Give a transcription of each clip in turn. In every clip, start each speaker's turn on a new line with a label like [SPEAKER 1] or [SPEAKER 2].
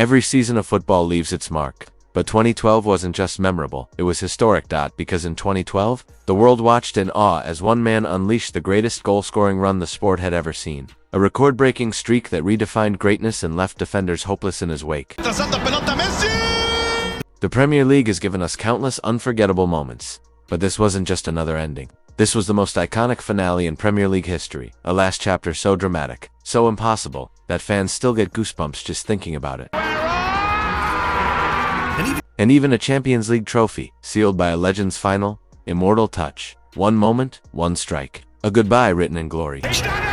[SPEAKER 1] Every season of football leaves its mark. But 2012 wasn't just memorable, it was historic. Because in 2012, the world watched in awe as one man unleashed the greatest goal-scoring run the sport had ever seen. A record-breaking streak that redefined greatness and left defenders hopeless in his wake. The Premier League has given us countless unforgettable moments. But this wasn't just another ending. This was the most iconic finale in Premier League history, a last chapter so dramatic, so impossible, that fans still get goosebumps just thinking about it. And even a Champions League trophy, sealed by a legend's final, immortal touch. One moment, one strike. A goodbye written in glory.
[SPEAKER 2] He's done it!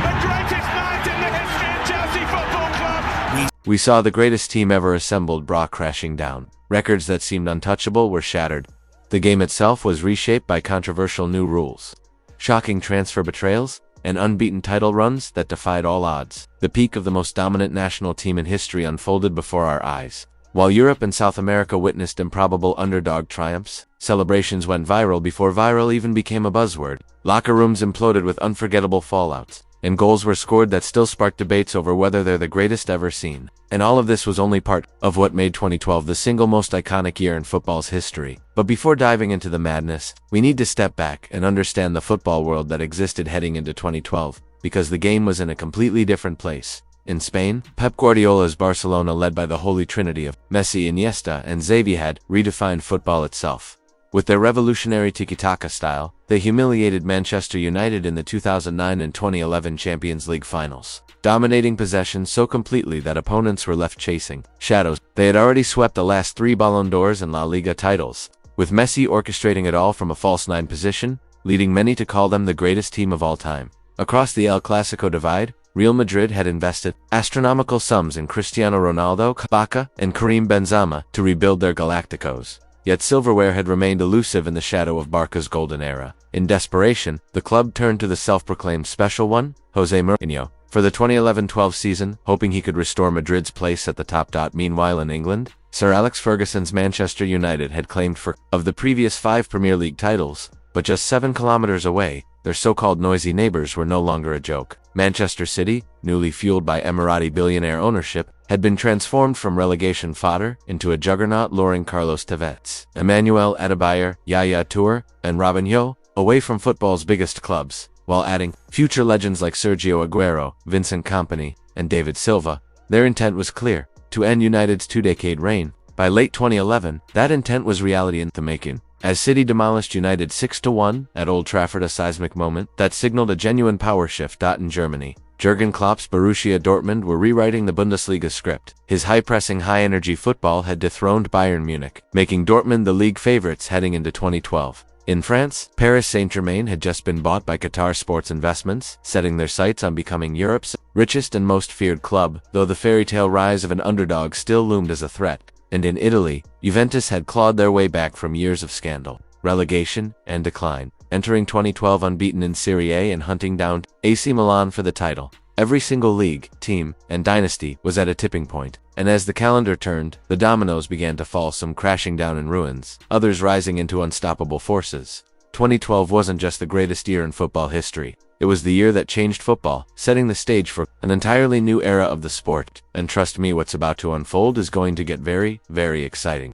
[SPEAKER 2] The greatest night in the history of Chelsea Football Club!
[SPEAKER 1] We saw the greatest team ever assembled brought crashing down. Records that seemed untouchable were shattered. The game itself was reshaped by controversial new rules. Shocking transfer betrayals, and unbeaten title runs that defied all odds. The peak of the most dominant national team in history unfolded before our eyes. While Europe and South America witnessed improbable underdog triumphs, celebrations went viral before viral even became a buzzword. Locker rooms imploded with unforgettable fallouts, and goals were scored that still spark debates over whether they're the greatest ever seen. And all of this was only part of what made 2012 the single most iconic year in football's history. But before diving into the madness, we need to step back and understand the football world that existed heading into 2012, because the game was in a completely different place. In Spain, Pep Guardiola's Barcelona, led by the holy trinity of Messi, Iniesta, and Xavi, had redefined football itself. With their revolutionary tiki-taka style, they humiliated Manchester United in the 2009 and 2011 Champions League finals, dominating possession so completely that opponents were left chasing shadows. They had already swept the last 3 Ballon d'Ors and La Liga titles, with Messi orchestrating it all from a false 9 position, leading many to call them the greatest team of all time. Across the El Clasico divide, Real Madrid had invested astronomical sums in Cristiano Ronaldo, Kaká, and Karim Benzema to rebuild their Galacticos. Yet silverware had remained elusive in the shadow of Barca's golden era. In desperation, the club turned to the self-proclaimed special one, José Mourinho, for the 2011-12 season, hoping he could restore Madrid's place at the top. Meanwhile in England, Sir Alex Ferguson's Manchester United had claimed 4 of the previous 5 Premier League titles, but just 7 kilometers away, their so-called noisy neighbors were no longer a joke. Manchester City, newly fueled by Emirati billionaire ownership, had been transformed from relegation fodder into a juggernaut luring Carlos Tevez, Emmanuel Adebayor, Yaya Toure, and Robinho away from football's biggest clubs, while adding future legends like Sergio Aguero, Vincent Kompany, and David Silva. Their intent was clear: to end United's 2-decade reign. By late 2011, that intent was reality in the making, as City demolished United 6-1 at Old Trafford, a seismic moment that signaled a genuine power shift. In Germany, Jurgen Klopp's Borussia Dortmund were rewriting the Bundesliga script. His high-pressing, high-energy football had dethroned Bayern Munich, making Dortmund the league favorites heading into 2012. In France, Paris Saint-Germain had just been bought by Qatar Sports Investments, setting their sights on becoming Europe's richest and most feared club, though the fairy-tale rise of an underdog still loomed as a threat. And in Italy, Juventus had clawed their way back from years of scandal, relegation, and decline, entering 2012 unbeaten in Serie A and hunting down AC Milan for the title. Every single league, team, and dynasty was at a tipping point, and as the calendar turned, the dominoes began to fall, some crashing down in ruins, others rising into unstoppable forces. 2012 wasn't just the greatest year in football history. It was the year that changed football, setting the stage for an entirely new era of the sport. And trust me, what's about to unfold is going to get very, very exciting.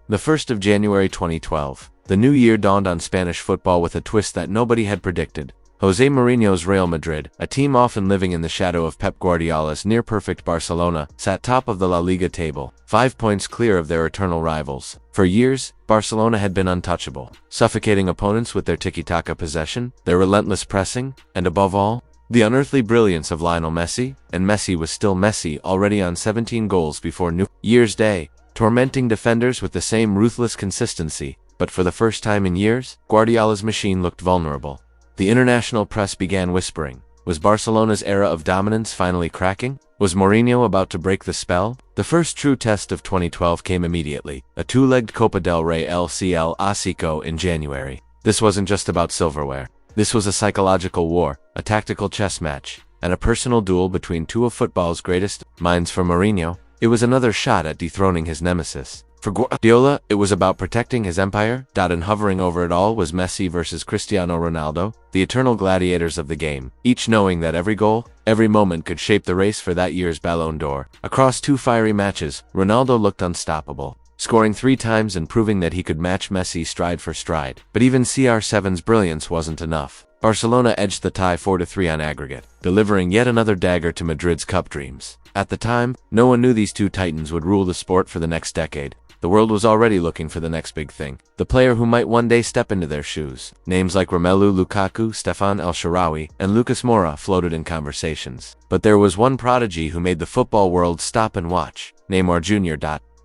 [SPEAKER 1] The 1st of January 2012. The new year dawned on Spanish football with a twist that nobody had predicted. José Mourinho's Real Madrid, a team often living in the shadow of Pep Guardiola's near-perfect Barcelona, sat top of the La Liga table, 5 points clear of their eternal rivals. For years, Barcelona had been untouchable, suffocating opponents with their tiki-taka possession, their relentless pressing, and above all, the unearthly brilliance of Lionel Messi. And Messi was still Messi, already on 17 goals before New Year's Day, tormenting defenders with the same ruthless consistency. But for the first time in years, Guardiola's machine looked vulnerable. The international press began whispering. Was Barcelona's era of dominance finally cracking? Was Mourinho about to break the spell? The first true test of 2012 came immediately, a 2-legged Copa del Rey LCL Clásico in January. This wasn't just about silverware. This was a psychological war, a tactical chess match, and a personal duel between 2 of football's greatest minds. For Mourinho, it was another shot at dethroning his nemesis. For Guardiola, it was about protecting his empire. And hovering over it all was Messi versus Cristiano Ronaldo, the eternal gladiators of the game, each knowing that every goal, Every moment could shape the race for that year's Ballon d'Or. Across 2 fiery matches, Ronaldo looked unstoppable, scoring 3 times and proving that he could match Messi stride for stride. But even CR7's brilliance wasn't enough. Barcelona edged the tie 4-3 on aggregate, delivering yet another dagger to Madrid's cup dreams. At the time, no one knew these 2 titans would rule the sport for the next decade. The world was already looking for the next big thing, the player who might one day step into their shoes. Names like Romelu Lukaku, Stefan El Shaarawy, and Lucas Moura floated in conversations. But there was one prodigy who made the football world stop and watch: Neymar Jr.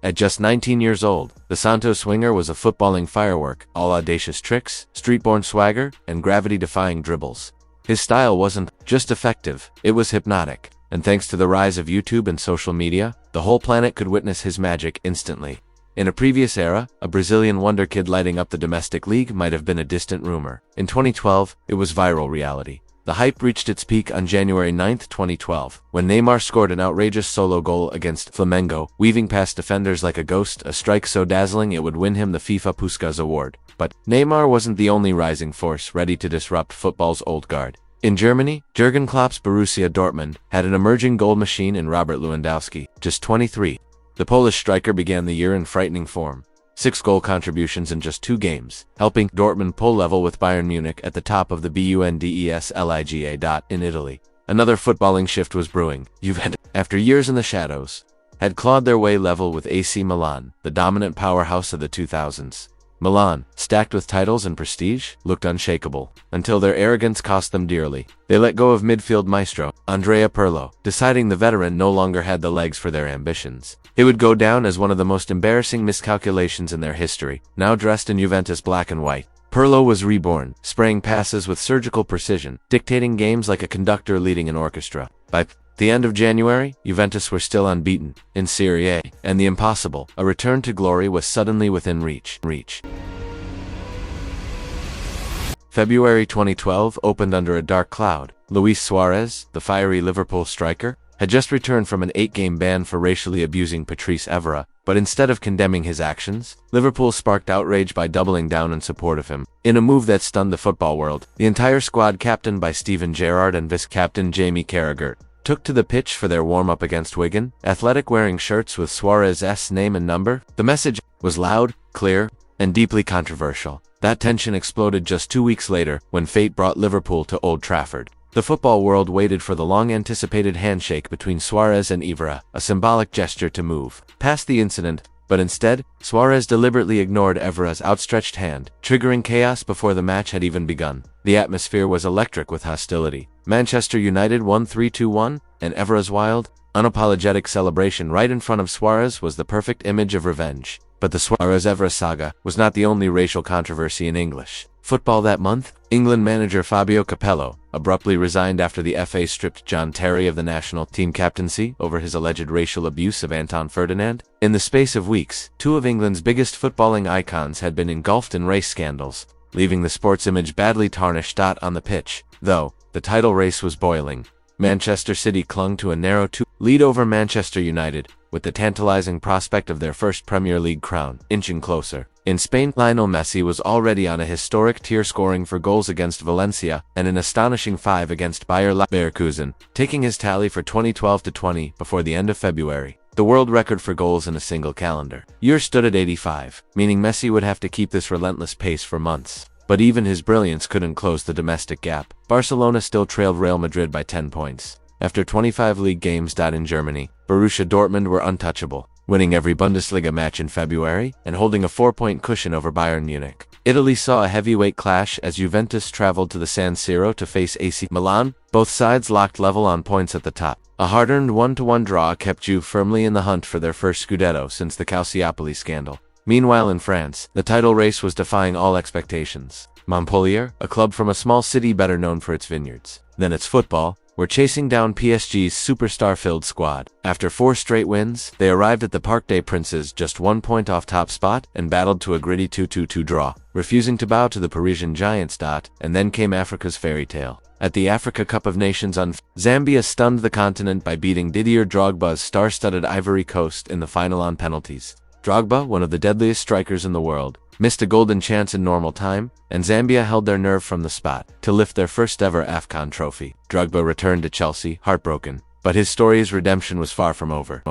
[SPEAKER 1] At just 19 years old, the Santos winger was a footballing firework, all audacious tricks, street-born swagger, and gravity-defying dribbles. His style wasn't just effective, it was hypnotic. And thanks to the rise of YouTube and social media, the whole planet could witness his magic instantly. In a previous era, a Brazilian wonder kid lighting up the domestic league might have been a distant rumor. In 2012, it was viral reality. The hype reached its peak on January 9, 2012, when Neymar scored an outrageous solo goal against Flamengo, weaving past defenders like a ghost, a strike so dazzling it would win him the FIFA Puskás award. But Neymar wasn't the only rising force ready to disrupt football's old guard. In Germany, Jurgen Klopp's Borussia Dortmund had an emerging goal machine in Robert Lewandowski, just 23. The Polish striker began the year in frightening form. 6 goal contributions in just 2 games, helping Dortmund pull level with Bayern Munich at the top of the Bundesliga. In Italy. Another footballing shift was brewing. Juventus, after years in the shadows, had clawed their way level with AC Milan, the dominant powerhouse of the 2000s. Milan, stacked with titles and prestige, looked unshakable, until their arrogance cost them dearly. They let go of midfield maestro, Andrea Pirlo, deciding the veteran no longer had the legs for their ambitions. It would go down as one of the most embarrassing miscalculations in their history. Now dressed in Juventus black and white, Pirlo was reborn, spraying passes with surgical precision, dictating games like a conductor leading an orchestra. By the end of January, Juventus were still unbeaten in Serie A, and the impossible, a return to glory, was suddenly within reach. February 2012 opened under a dark cloud. Luis Suarez, the fiery Liverpool striker, had just returned from an 8-game ban for racially abusing Patrice Evra, but instead of condemning his actions, Liverpool sparked outrage by doubling down in support of him. In a move that stunned the football world, the entire squad, captained by Steven Gerrard and vice-captain Jamie Carragher, took to the pitch for their warm-up against Wigan, athletic, wearing shirts with Suarez's name and number. The message was loud, clear, and deeply controversial. That tension exploded just 2 weeks later, when fate brought Liverpool to Old Trafford. The football world waited for the long-anticipated handshake between Suarez and Evra, a symbolic gesture to move past the incident, but instead, Suarez deliberately ignored Evra's outstretched hand, triggering chaos before the match had even begun. The atmosphere was electric with hostility. Manchester United won 3-1, and Evra's wild, unapologetic celebration right in front of Suarez was the perfect image of revenge. But the Suarez-Evra saga was not the only racial controversy in English football that month. England manager Fabio Capello abruptly resigned after the FA stripped John Terry of the national team captaincy over his alleged racial abuse of Anton Ferdinand. In the space of weeks, 2 of England's biggest footballing icons had been engulfed in race scandals, leaving the sport's image badly tarnished. On the pitch, though, the title race was boiling. Manchester City clung to a narrow 2 lead over Manchester United, with the tantalizing prospect of their first Premier League crown inching closer. In Spain, Lionel Messi was already on a historic tier, scoring 4 goals against Valencia and an astonishing 5 against Bayer Leverkusen, taking his tally for 2012-20 before the end of February. The world record for goals in a single calendar year stood at 85, meaning Messi would have to keep this relentless pace for months. But even his brilliance couldn't close the domestic gap. Barcelona still trailed Real Madrid by 10 points. After 25 league games. In Germany, Borussia Dortmund were untouchable, winning every Bundesliga match in February and holding a 4-point cushion over Bayern Munich. Italy saw a heavyweight clash as Juventus traveled to the San Siro to face AC Milan. Both sides locked level on points at the top. A hard-earned 1-1 draw kept Juve firmly in the hunt for their first Scudetto since the Calciopoli scandal. Meanwhile, in France, the title race was defying all expectations. Montpellier, a club from a small city better known for its vineyards than its football, were chasing down PSG's superstar-filled squad. After 4 straight wins, they arrived at the Parc des Princes just 1 point off top spot and battled to a gritty 2-2 draw, refusing to bow to the Parisian giants. And then came Africa's fairy tale. At the Africa Cup of Nations Zambia stunned the continent by beating Didier Drogba's star-studded Ivory Coast in the final on penalties. Drogba, one of the deadliest strikers in the world, missed a golden chance in normal time, and Zambia held their nerve from the spot to lift their first ever AFCON trophy. Drogba returned to Chelsea, heartbroken, but his story's redemption was far from over.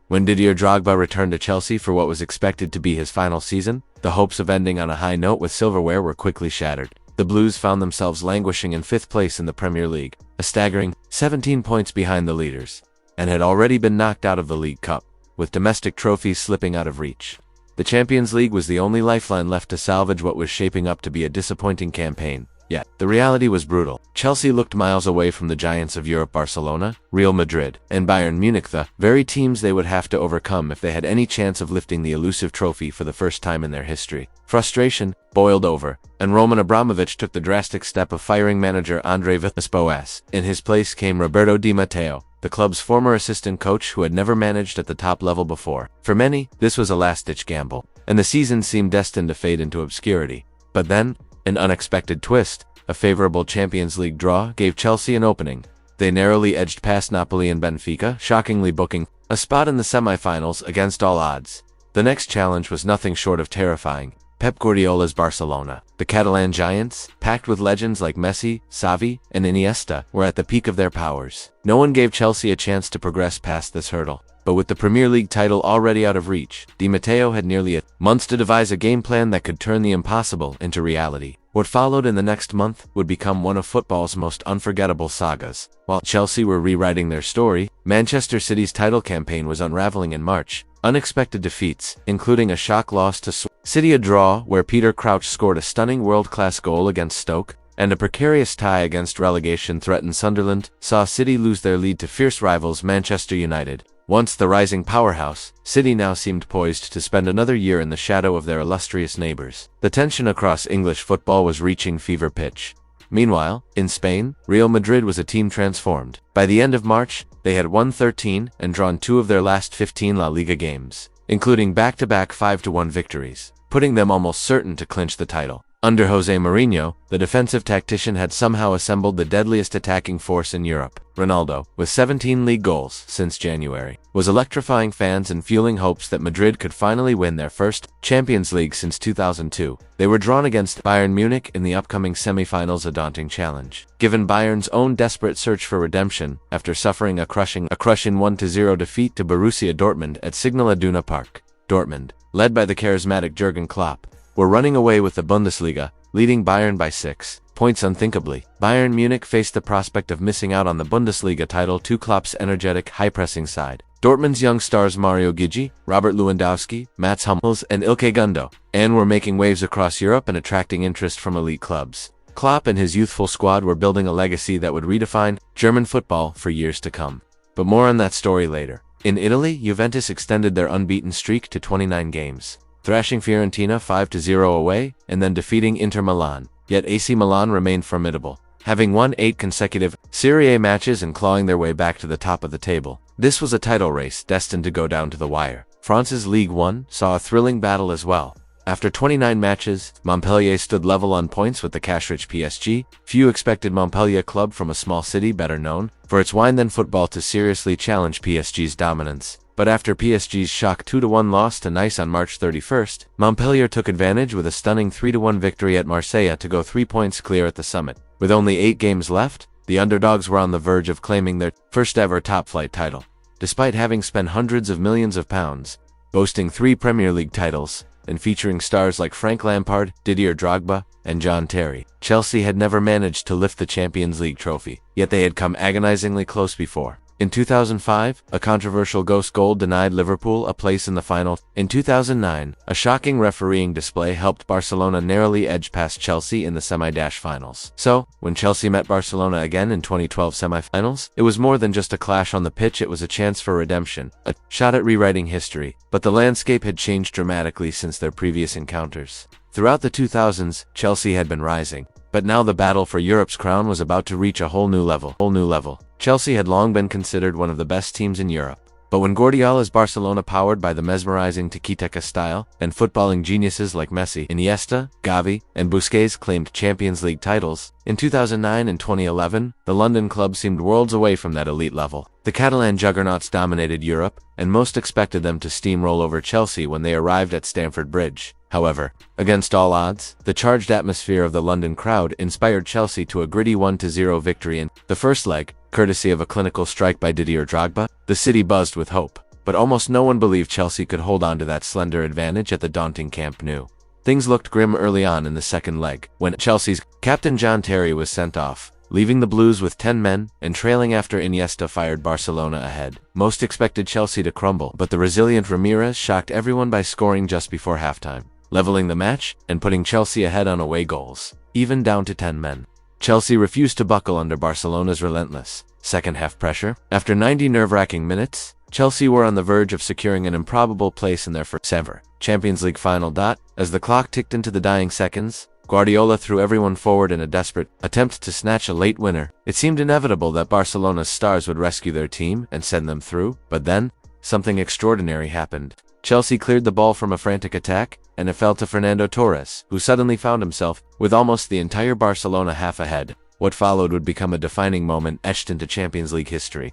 [SPEAKER 1] When Didier Drogba returned to Chelsea for what was expected to be his final season, the hopes of ending on a high note with silverware were quickly shattered. The Blues found themselves languishing in 5th place in the Premier League, a staggering 17 points behind the leaders, and had already been knocked out of the League Cup, with domestic trophies slipping out of reach. The Champions League was the only lifeline left to salvage what was shaping up to be a disappointing campaign. Yet, the reality was brutal. Chelsea looked miles away from the giants of Europe: Barcelona, Real Madrid, and Bayern Munich, the very teams they would have to overcome if they had any chance of lifting the elusive trophy for the first time in their history. Frustration boiled over, and Roman Abramovich took the drastic step of firing manager André Villas-Boas. In his place came Roberto Di Matteo, the club's former assistant coach who had never managed at the top level before. For many, this was a last-ditch gamble, and the season seemed destined to fade into obscurity. But then, an unexpected twist: a favorable Champions League draw gave Chelsea an opening. They narrowly edged past Napoli and Benfica, shockingly booking a spot in the semi-finals against all odds. The next challenge was nothing short of terrifying: Pep Guardiola's Barcelona. The Catalan giants, packed with legends like Messi, Xavi, and Iniesta, were at the peak of their powers. No one gave Chelsea a chance to progress past this hurdle. But with the Premier League title already out of reach, Di Matteo had nearly months to devise a game plan that could turn the impossible into reality. What followed in the next month would become one of football's most unforgettable sagas. While Chelsea were rewriting their story, Manchester City's title campaign was unraveling in March. Unexpected defeats, including a shock loss to City, a draw where Peter Crouch scored a stunning world-class goal against Stoke, and a precarious tie against relegation-threatened Sunderland, saw City lose their lead to fierce rivals Manchester United. Once the rising powerhouse, City now seemed poised to spend another year in the shadow of their illustrious neighbors. The tension across English football was reaching fever pitch. Meanwhile, in Spain, Real Madrid was a team transformed. By the end of March, they had won 13 and drawn 2 of their last 15 La Liga games, including back-to-back 5-1 victories, putting them almost certain to clinch the title. Under Jose Mourinho, the defensive tactician had somehow assembled the deadliest attacking force in Europe. Ronaldo, with 17 league goals since January, was electrifying fans and fueling hopes that Madrid could finally win their first Champions League since 2002. They were drawn against Bayern Munich in the upcoming semi-finals, a daunting challenge, given Bayern's own desperate search for redemption after suffering a crushing 1-0 defeat to Borussia Dortmund at Signal Iduna Park. Dortmund, led by the charismatic Jurgen Klopp, were running away with the Bundesliga, leading Bayern by 6 points unthinkably. Bayern Munich faced the prospect of missing out on the Bundesliga title to Klopp's energetic, high-pressing side. Dortmund's young stars Mario Gigi, Robert Lewandowski, Mats Hummels, and Ilkay Gundogan were making waves across Europe and attracting interest from elite clubs. Klopp and his youthful squad were building a legacy that would redefine German football for years to come. But more on that story later. In Italy, Juventus extended their unbeaten streak to 29 games, thrashing Fiorentina 5-0 away, and then defeating Inter Milan. Yet AC Milan remained formidable, having won 8 consecutive Serie A matches and clawing their way back to the top of the table. This was a title race destined to go down to the wire. France's Ligue 1 saw a thrilling battle as well. After 29 matches, Montpellier stood level on points with the cash-rich PSG. Few expected Montpellier club from a small city better known for its wine-then football to seriously challenge PSG's dominance. But after PSG's shock 2-1 loss to Nice on March 31st, Montpellier took advantage with a stunning 3-1 victory at Marseille to go 3 points clear at the summit. With only 8 games left, the underdogs were on the verge of claiming their first-ever top-flight title. Despite having spent hundreds of millions of pounds, boasting 3 Premier League titles, and featuring stars like Frank Lampard, Didier Drogba, and John Terry, Chelsea had never managed to lift the Champions League trophy, yet they had come agonizingly close before. In 2005, a controversial ghost goal denied Liverpool a place in the final. In 2009, a shocking refereeing display helped Barcelona narrowly edge past Chelsea in the semi-finals. So, when Chelsea met Barcelona again in 2012 semi-finals, it was more than just a clash on the pitch, it was a chance for redemption, a shot at rewriting history. But the landscape had changed dramatically since their previous encounters. Throughout the 2000s, Chelsea had been rising, but now the battle for Europe's crown was about to reach a whole new level. Chelsea had long been considered one of the best teams in Europe. But when Guardiola's Barcelona, powered by the mesmerizing tiki-taka style and footballing geniuses like Messi, Iniesta, Xavi, and Busquets claimed Champions League titles, in 2009 and 2011, the London club seemed worlds away from that elite level. The Catalan juggernauts dominated Europe, and most expected them to steamroll over Chelsea when they arrived at Stamford Bridge. However, against all odds, the charged atmosphere of the London crowd inspired Chelsea to a gritty 1-0 victory in the first leg, courtesy of a clinical strike by Didier Drogba. The city buzzed with hope, but almost no one believed Chelsea could hold on to that slender advantage at the daunting Camp Nou. Things looked grim early on in the second leg, when Chelsea's captain John Terry was sent off, leaving the Blues with 10 men and trailing after Iniesta fired Barcelona ahead. Most expected Chelsea to crumble, but the resilient Ramirez shocked everyone by scoring just before halftime, leveling the match and putting Chelsea ahead on away goals, even down to 10 men. Chelsea refused to buckle under Barcelona's relentless second-half pressure. After 90 nerve-wracking minutes, Chelsea were on the verge of securing an improbable place in their first-ever Champions League final. As the clock ticked into the dying seconds, Guardiola threw everyone forward in a desperate attempt to snatch a late winner. It seemed inevitable that Barcelona's stars would rescue their team and send them through, but then, something extraordinary happened. Chelsea cleared the ball from a frantic attack, and it fell to Fernando Torres, who suddenly found himself with almost the entire Barcelona half ahead. What followed would become a defining moment etched into Champions League history.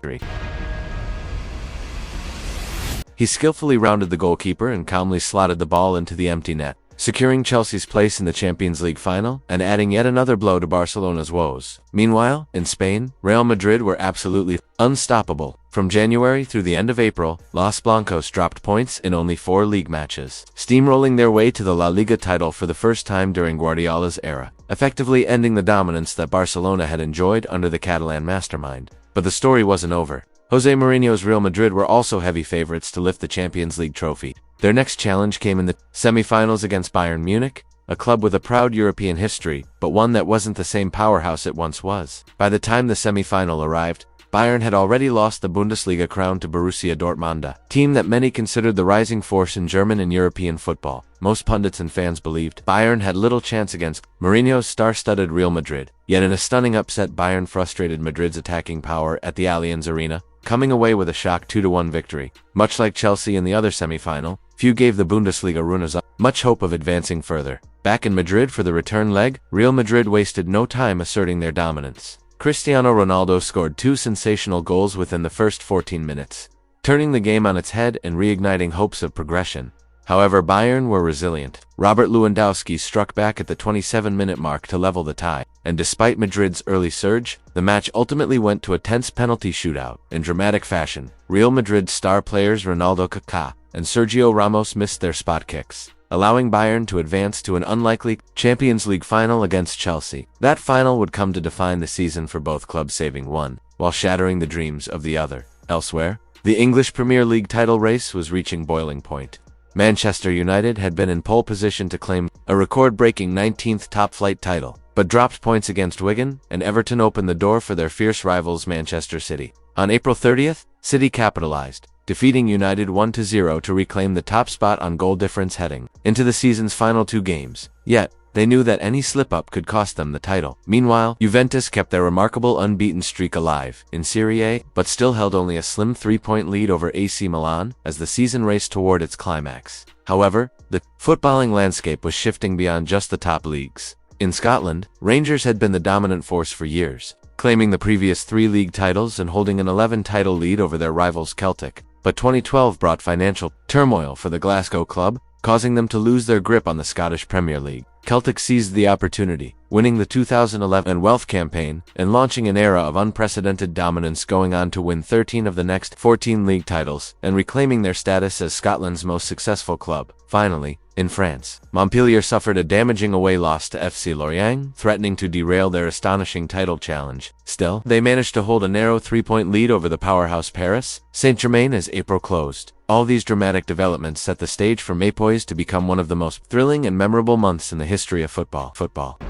[SPEAKER 1] He skillfully rounded the goalkeeper and calmly slotted the ball into the empty net, securing Chelsea's place in the Champions League final and adding yet another blow to Barcelona's woes. Meanwhile, in Spain, Real Madrid were absolutely unstoppable. From January through the end of April, Los Blancos dropped points in only 4 league matches, steamrolling their way to the La Liga title for the first time during Guardiola's era, effectively ending the dominance that Barcelona had enjoyed under the Catalan mastermind. But the story wasn't over. Jose Mourinho's Real Madrid were also heavy favorites to lift the Champions League trophy. Their next challenge came in the semi-finals against Bayern Munich, a club with a proud European history, but one that wasn't the same powerhouse it once was. By the time the semi-final arrived, Bayern had already lost the Bundesliga crown to Borussia Dortmund, a team that many considered the rising force in German and European football. Most pundits and fans believed Bayern had little chance against Mourinho's star-studded Real Madrid. Yet in a stunning upset, Bayern frustrated Madrid's attacking power at the Allianz Arena, coming away with a shock 2-1 victory. Much like Chelsea in the other semi-final, few gave the Bundesliga runners much hope of advancing further. Back in Madrid for the return leg, Real Madrid wasted no time asserting their dominance. Cristiano Ronaldo scored 2 sensational goals within the first 14 minutes, turning the game on its head and reigniting hopes of progression. However, Bayern were resilient. Robert Lewandowski struck back at the 27-minute mark to level the tie, and despite Madrid's early surge, the match ultimately went to a tense penalty shootout. In dramatic fashion, Real Madrid's star players Ronaldo, Kaká, and Sergio Ramos missed their spot kicks, allowing Bayern to advance to an unlikely Champions League final against Chelsea. That final would come to define the season for both clubs, saving one, while shattering the dreams of the other. Elsewhere, the English Premier League title race was reaching boiling point. Manchester United had been in pole position to claim a record-breaking 19th top-flight title, but dropped points against Wigan, and Everton opened the door for their fierce rivals Manchester City. On April 30th, City capitalized, defeating United 1-0 to reclaim the top spot on goal difference heading into the season's final 2 games. Yet, they knew that any slip-up could cost them the title. Meanwhile, Juventus kept their remarkable unbeaten streak alive in Serie A, but still held only a slim 3-point lead over AC Milan as the season raced toward its climax. However, the footballing landscape was shifting beyond just the top leagues. In Scotland, Rangers had been the dominant force for years, claiming the previous 3 league titles and holding an 11-title lead over their rivals Celtic. But 2012 brought financial turmoil for the Glasgow club, causing them to lose their grip on the Scottish Premier League. Celtic seized the opportunity, winning the 2011 Wealth campaign and launching an era of unprecedented dominance, going on to win 13 of the next 14 league titles and reclaiming their status as Scotland's most successful club. Finally, in France, Montpellier suffered a damaging away loss to FC Lorient, threatening to derail their astonishing title challenge. Still, they managed to hold a narrow 3-point lead over the powerhouse Paris Saint-Germain as April closed. All these dramatic developments set the stage for May poised to become one of the most thrilling and memorable months in the history of football.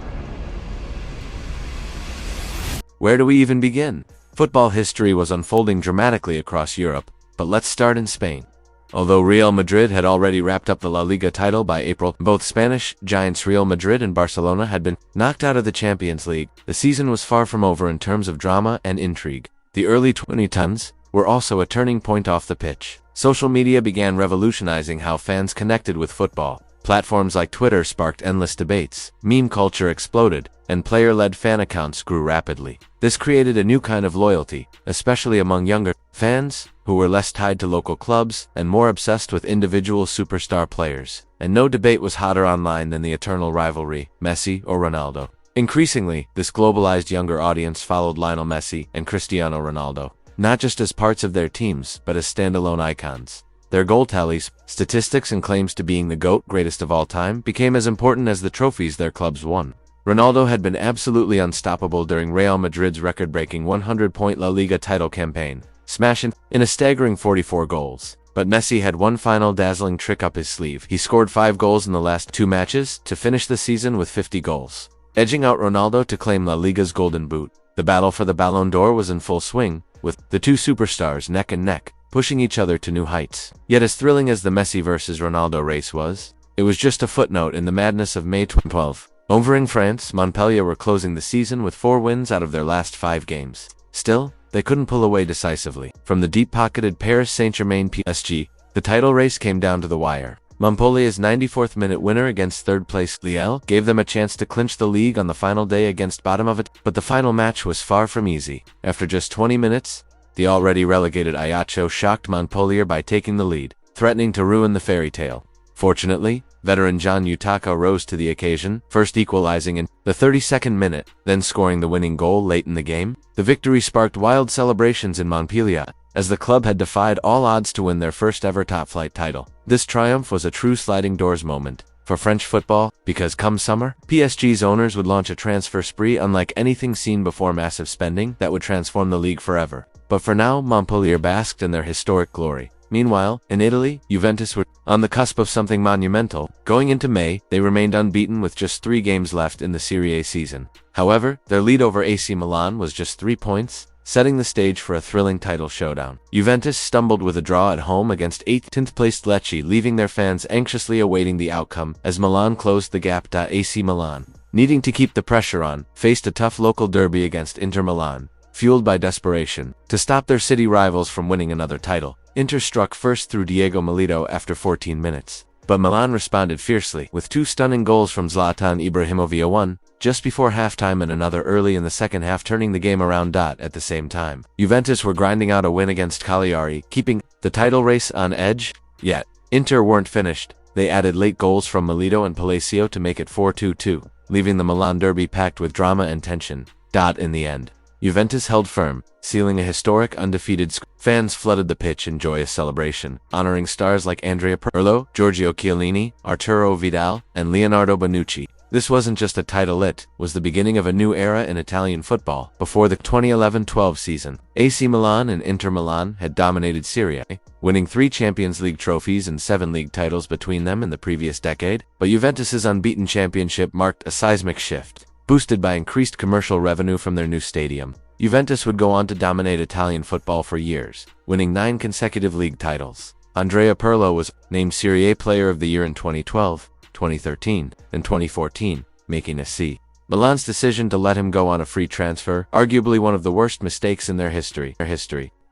[SPEAKER 1] Where do we even begin? Football history was unfolding dramatically across Europe, but let's start in Spain. Although Real Madrid had already wrapped up the La Liga title by April, both Spanish giants Real Madrid and Barcelona had been knocked out of the Champions League. The season was far from over in terms of drama and intrigue. The early 2010s were also a turning point off the pitch. Social media began revolutionizing how fans connected with football. Platforms like Twitter sparked endless debates, meme culture exploded, and player-led fan accounts grew rapidly. This created a new kind of loyalty, especially among younger fans, who were less tied to local clubs and more obsessed with individual superstar players. And no debate was hotter online than the eternal rivalry, Messi or Ronaldo. Increasingly, this globalized younger audience followed Lionel Messi and Cristiano Ronaldo, not just as parts of their teams, but as standalone icons. Their goal tallies, statistics, and claims to being the GOAT, greatest of all time, became as important as the trophies their clubs won. Ronaldo had been absolutely unstoppable during Real Madrid's record-breaking 100-point La Liga title campaign, smashing in a staggering 44 goals. But Messi had one final dazzling trick up his sleeve. He scored 5 goals in the last 2 matches to finish the season with 50 goals, edging out Ronaldo to claim La Liga's Golden Boot. The battle for the Ballon d'Or was in full swing, with the two superstars neck and neck, pushing each other to new heights. Yet as thrilling as the Messi versus Ronaldo race was, it was just a footnote in the madness of May 2012. Over in France, Montpellier were closing the season with 4 wins out of their last 5 games. Still, they couldn't pull away decisively. From the deep-pocketed Paris Saint-Germain PSG, the title race came down to the wire. Montpellier's 94th minute winner against third-place Lille gave them a chance to clinch the league on the final day against bottom of it, but the final match was far from easy. After just 20 minutes, the already relegated Ajaccio shocked Montpellier by taking the lead, threatening to ruin the fairy tale. Fortunately, veteran John Utaka rose to the occasion, first equalizing in the 32nd minute, then scoring the winning goal late in the game. The victory sparked wild celebrations in Montpellier, as the club had defied all odds to win their first ever top-flight title. This triumph was a true sliding doors moment for French football, because come summer, PSG's owners would launch a transfer spree unlike anything seen before, massive spending that would transform the league forever. But for now, Montpellier basked in their historic glory. Meanwhile, in Italy, Juventus were on the cusp of something monumental. Going into May, they remained unbeaten with just 3 games left in the Serie A season. However, their lead over AC Milan was just 3 points, setting the stage for a thrilling title showdown. Juventus stumbled with a draw at home against 18th-placed Lecce, leaving their fans anxiously awaiting the outcome as Milan closed the gap. AC Milan, needing to keep the pressure on, faced a tough local derby against Inter Milan, fueled by desperation to stop their city rivals from winning another title. Inter struck first through Diego Milito after 14 minutes, but Milan responded fiercely with 2 stunning goals from Zlatan Ibrahimovic, one just before halftime and another early in the second half, turning the game around. At the same time, Juventus were grinding out a win against Cagliari, keeping the title race on edge. Yet, Inter weren't finished. They added late goals from Milito and Palacio to make it 4-2-2, leaving the Milan derby packed with drama and tension. In the end, Juventus held firm, sealing a historic undefeated Fans flooded the pitch in joyous celebration, honoring stars like Andrea Pirlo, Giorgio Chiellini, Arturo Vidal, and Leonardo Bonucci. This wasn't just a title, it was the beginning of a new era in Italian football. Before the 2011-12 season, AC Milan and Inter Milan had dominated Serie A, winning 3 Champions League trophies and 7 league titles between them in the previous decade. But Juventus's unbeaten championship marked a seismic shift. Boosted by increased commercial revenue from their new stadium, Juventus would go on to dominate Italian football for years, winning 9 consecutive league titles. Andrea Pirlo was named Serie A Player of the Year in 2012, 2013, and 2014, making a C. Milan's decision to let him go on a free transfer, arguably one of the worst mistakes in their history.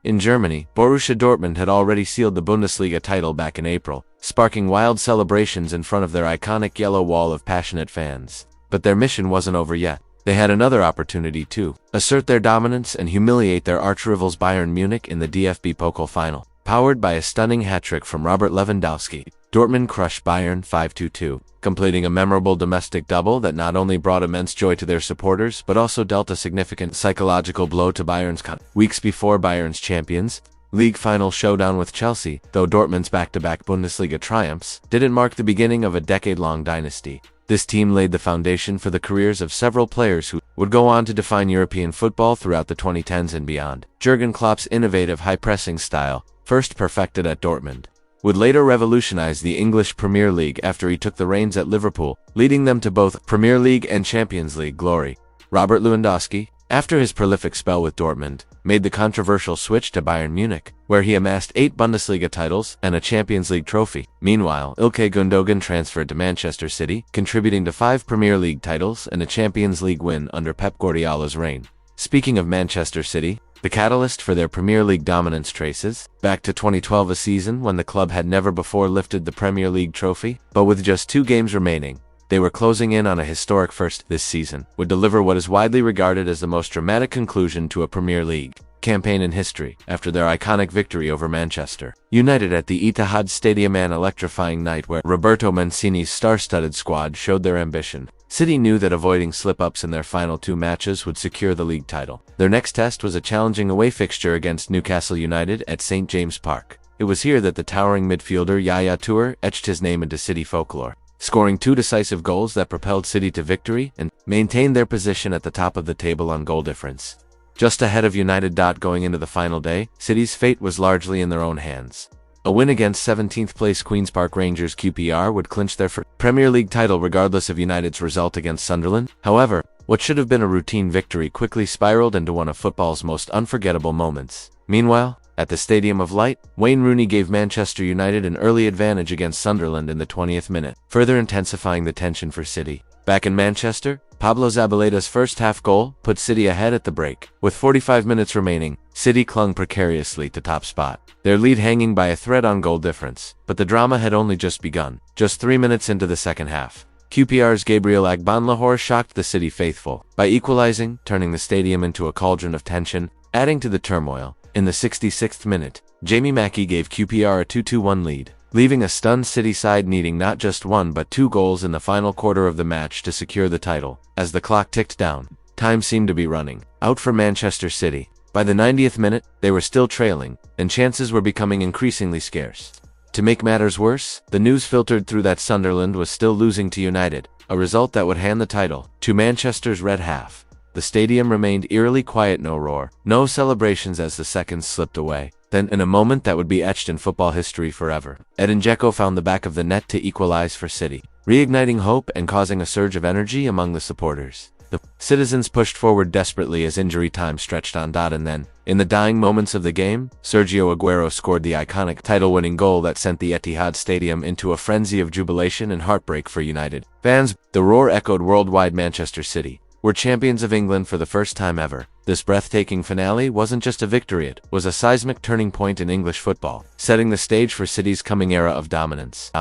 [SPEAKER 1] In Germany, Borussia Dortmund had already sealed the Bundesliga title back in April, sparking wild celebrations in front of their iconic yellow wall of passionate fans. But their mission wasn't over yet. They had another opportunity to assert their dominance and humiliate their arch-rivals Bayern Munich in the DFB Pokal final. Powered by a stunning hat-trick from Robert Lewandowski, Dortmund crushed Bayern 5-2, completing a memorable domestic double that not only brought immense joy to their supporters but also dealt a significant psychological blow to Bayern's weeks before Bayern's Champions League final showdown with Chelsea, though Dortmund's back-to-back Bundesliga triumphs didn't mark the beginning of a decade-long dynasty. This team laid the foundation for the careers of several players who would go on to define European football throughout the 2010s and beyond. Jurgen Klopp's innovative high-pressing style, first perfected at Dortmund, would later revolutionize the English Premier League after he took the reins at Liverpool, leading them to both Premier League and Champions League glory. Robert Lewandowski, after his prolific spell with Dortmund, made the controversial switch to Bayern Munich, where he amassed 8 Bundesliga titles and a Champions League trophy. Meanwhile, Ilkay Gundogan transferred to Manchester City, contributing to 5 Premier League titles and a Champions League win under Pep Guardiola's reign. Speaking of Manchester City, the catalyst for their Premier League dominance traces back to 2012, a season when the club had never before lifted the Premier League trophy, but with just 2 games remaining, they were closing in on a historic first. This season would deliver what is widely regarded as the most dramatic conclusion to a Premier League campaign in history after their iconic victory over Manchester United at the Etihad Stadium, an electrifying night where Roberto Mancini's star-studded squad showed their ambition. City knew that avoiding slip-ups in their final 2 matches would secure the league title. Their next test was a challenging away fixture against Newcastle United at St. James Park. It was here that the towering midfielder Yaya Toure etched his name into City folklore, scoring 2 decisive goals that propelled City to victory and maintained their position at the top of the table on goal difference. Just ahead of United. Going into the final day, City's fate was largely in their own hands. A win against 17th place Queen's Park Rangers QPR would clinch their first Premier League title regardless of United's result against Sunderland. However, what should have been a routine victory quickly spiraled into one of football's most unforgettable moments. Meanwhile, at the Stadium of Light, Wayne Rooney gave Manchester United an early advantage against Sunderland in the 20th minute, further intensifying the tension for City. Back in Manchester, Pablo Zabaleta's first half goal put City ahead at the break. With 45 minutes remaining, City clung precariously to top spot, their lead hanging by a thread on goal difference. But the drama had only just begun. Just 3 minutes into the second half, QPR's Gabriel Agbanlahor shocked the City faithful by equalizing, turning the stadium into a cauldron of tension. Adding to the turmoil, in the 66th minute, Jamie Mackie gave QPR a 2-1 lead, leaving a stunned City side needing not just 1 but 2 goals in the final quarter of the match to secure the title. As the clock ticked down, time seemed to be running out for Manchester City. By the 90th minute, they were still trailing, and chances were becoming increasingly scarce. To make matters worse, the news filtered through that Sunderland was still losing to United, a result that would hand the title to Manchester's red half. The stadium remained eerily quiet, no roar, no celebrations as the seconds slipped away. Then, in a moment that would be etched in football history forever, Edin Dzeko found the back of the net to equalize for City, reigniting hope and causing a surge of energy among the supporters. The citizens pushed forward desperately as injury time stretched on. And then, in the dying moments of the game, Sergio Aguero scored the iconic title-winning goal that sent the Etihad Stadium into a frenzy of jubilation and heartbreak for United fans. The roar echoed worldwide. Manchester City were champions of England for the first time ever. This breathtaking finale wasn't just a victory, it was a seismic turning point in English football, setting the stage for City's coming era of dominance.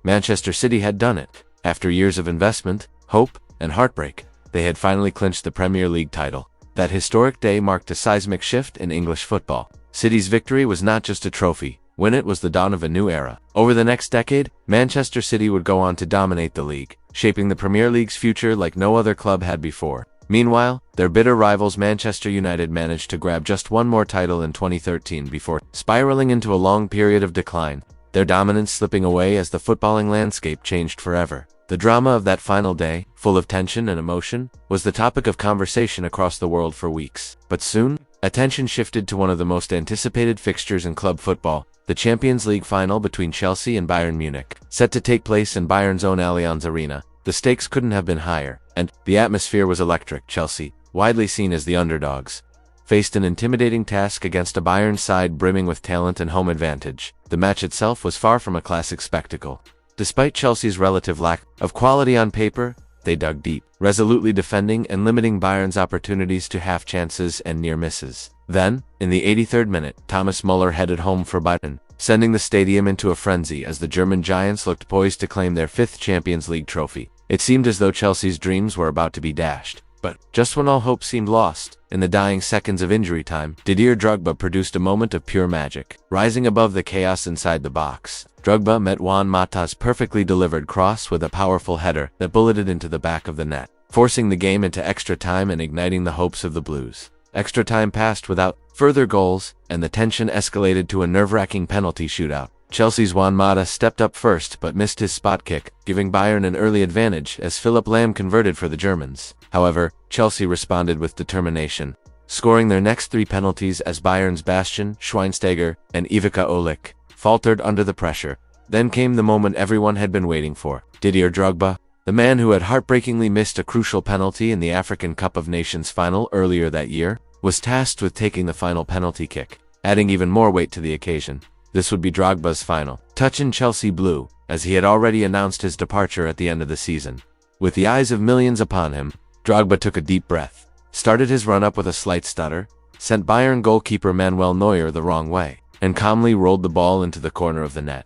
[SPEAKER 1] Manchester City had done it. After years of investment, hope, and heartbreak, they had finally clinched the Premier League title. That historic day marked a seismic shift in English football. City's victory was not just a trophy, when it was the dawn of a new era. Over the next decade, Manchester City would go on to dominate the league, shaping the Premier League's future like no other club had before. Meanwhile, their bitter rivals Manchester United managed to grab just 1 more title in 2013 before spiraling into a long period of decline, their dominance slipping away as the footballing landscape changed forever. The drama of that final day, full of tension and emotion, was the topic of conversation across the world for weeks. But soon, attention shifted to one of the most anticipated fixtures in club football, the Champions League final between Chelsea and Bayern Munich, set to take place in Bayern's own Allianz Arena. The stakes couldn't have been higher, and the atmosphere was electric. Chelsea, widely seen as the underdogs, faced an intimidating task against a Bayern side brimming with talent and home advantage. The match itself was far from a classic spectacle. Despite Chelsea's relative lack of quality on paper, they dug deep, resolutely defending and limiting Bayern's opportunities to half chances and near misses. Then, in the 83rd minute, Thomas Muller headed home for Bayern, sending the stadium into a frenzy as the German giants looked poised to claim their 5th Champions League trophy. It seemed as though Chelsea's dreams were about to be dashed. But just when all hope seemed lost, in the dying seconds of injury time, Didier Drogba produced a moment of pure magic. Rising above the chaos inside the box, Drogba met Juan Mata's perfectly delivered cross with a powerful header that bulleted into the back of the net, forcing the game into extra time and igniting the hopes of the Blues. Extra time passed without further goals, and the tension escalated to a nerve-wracking penalty shootout. Chelsea's Juan Mata stepped up first but missed his spot kick, giving Bayern an early advantage as Philipp Lahm converted for the Germans. However, Chelsea responded with determination, scoring their next 3 penalties as Bayern's Bastian Schweinsteiger and Ivica Olic faltered under the pressure. Then came the moment everyone had been waiting for. Didier Drogba, the man who had heartbreakingly missed a crucial penalty in the African Cup of Nations final earlier that year, was tasked with taking the final penalty kick, adding even more weight to the occasion. This would be Drogba's final touch in Chelsea blue, as he had already announced his departure at the end of the season. With the eyes of millions upon him, Drogba took a deep breath, started his run-up with a slight stutter, sent Bayern goalkeeper Manuel Neuer the wrong way, and calmly rolled the ball into the corner of the net.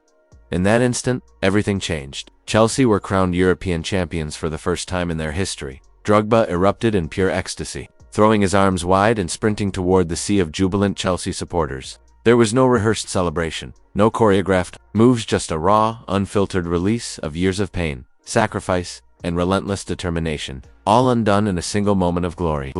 [SPEAKER 1] In that instant, everything changed. Chelsea were crowned European champions for the first time in their history. Drogba erupted in pure ecstasy, throwing his arms wide and sprinting toward the sea of jubilant Chelsea supporters. There was no rehearsed celebration, no choreographed moves, just a raw, unfiltered release of years of pain, sacrifice, and relentless determination, all undone in a single moment of glory.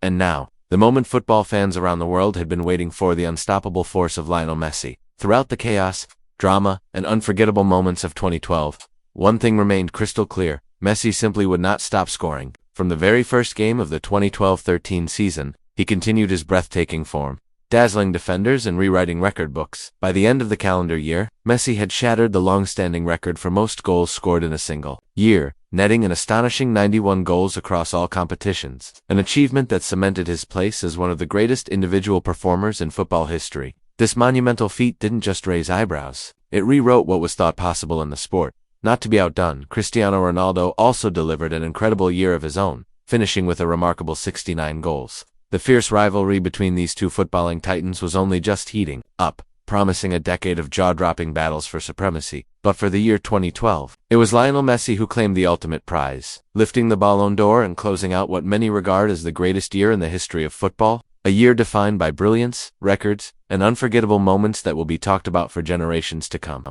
[SPEAKER 1] And now, the moment football fans around the world had been waiting for, the unstoppable force of Lionel Messi. Throughout the chaos, drama, and unforgettable moments of 2012, one thing remained crystal clear: Messi simply would not stop scoring. From the very first game of the 2012-13 season, he continued his breathtaking form, dazzling defenders and rewriting record books. By the end of the calendar year, Messi had shattered the long-standing record for most goals scored in a single year, netting an astonishing 91 goals across all competitions, an achievement that cemented his place as one of the greatest individual performers in football history. This monumental feat didn't just raise eyebrows, it rewrote what was thought possible in the sport. Not to be outdone, Cristiano Ronaldo also delivered an incredible year of his own, finishing with a remarkable 69 goals. The fierce rivalry between these two footballing titans was only just heating up, promising a decade of jaw-dropping battles for supremacy. But for the year 2012, it was Lionel Messi who claimed the ultimate prize, lifting the Ballon d'Or and closing out what many regard as the greatest year in the history of football, a year defined by brilliance, records, and unforgettable moments that will be talked about for generations to come.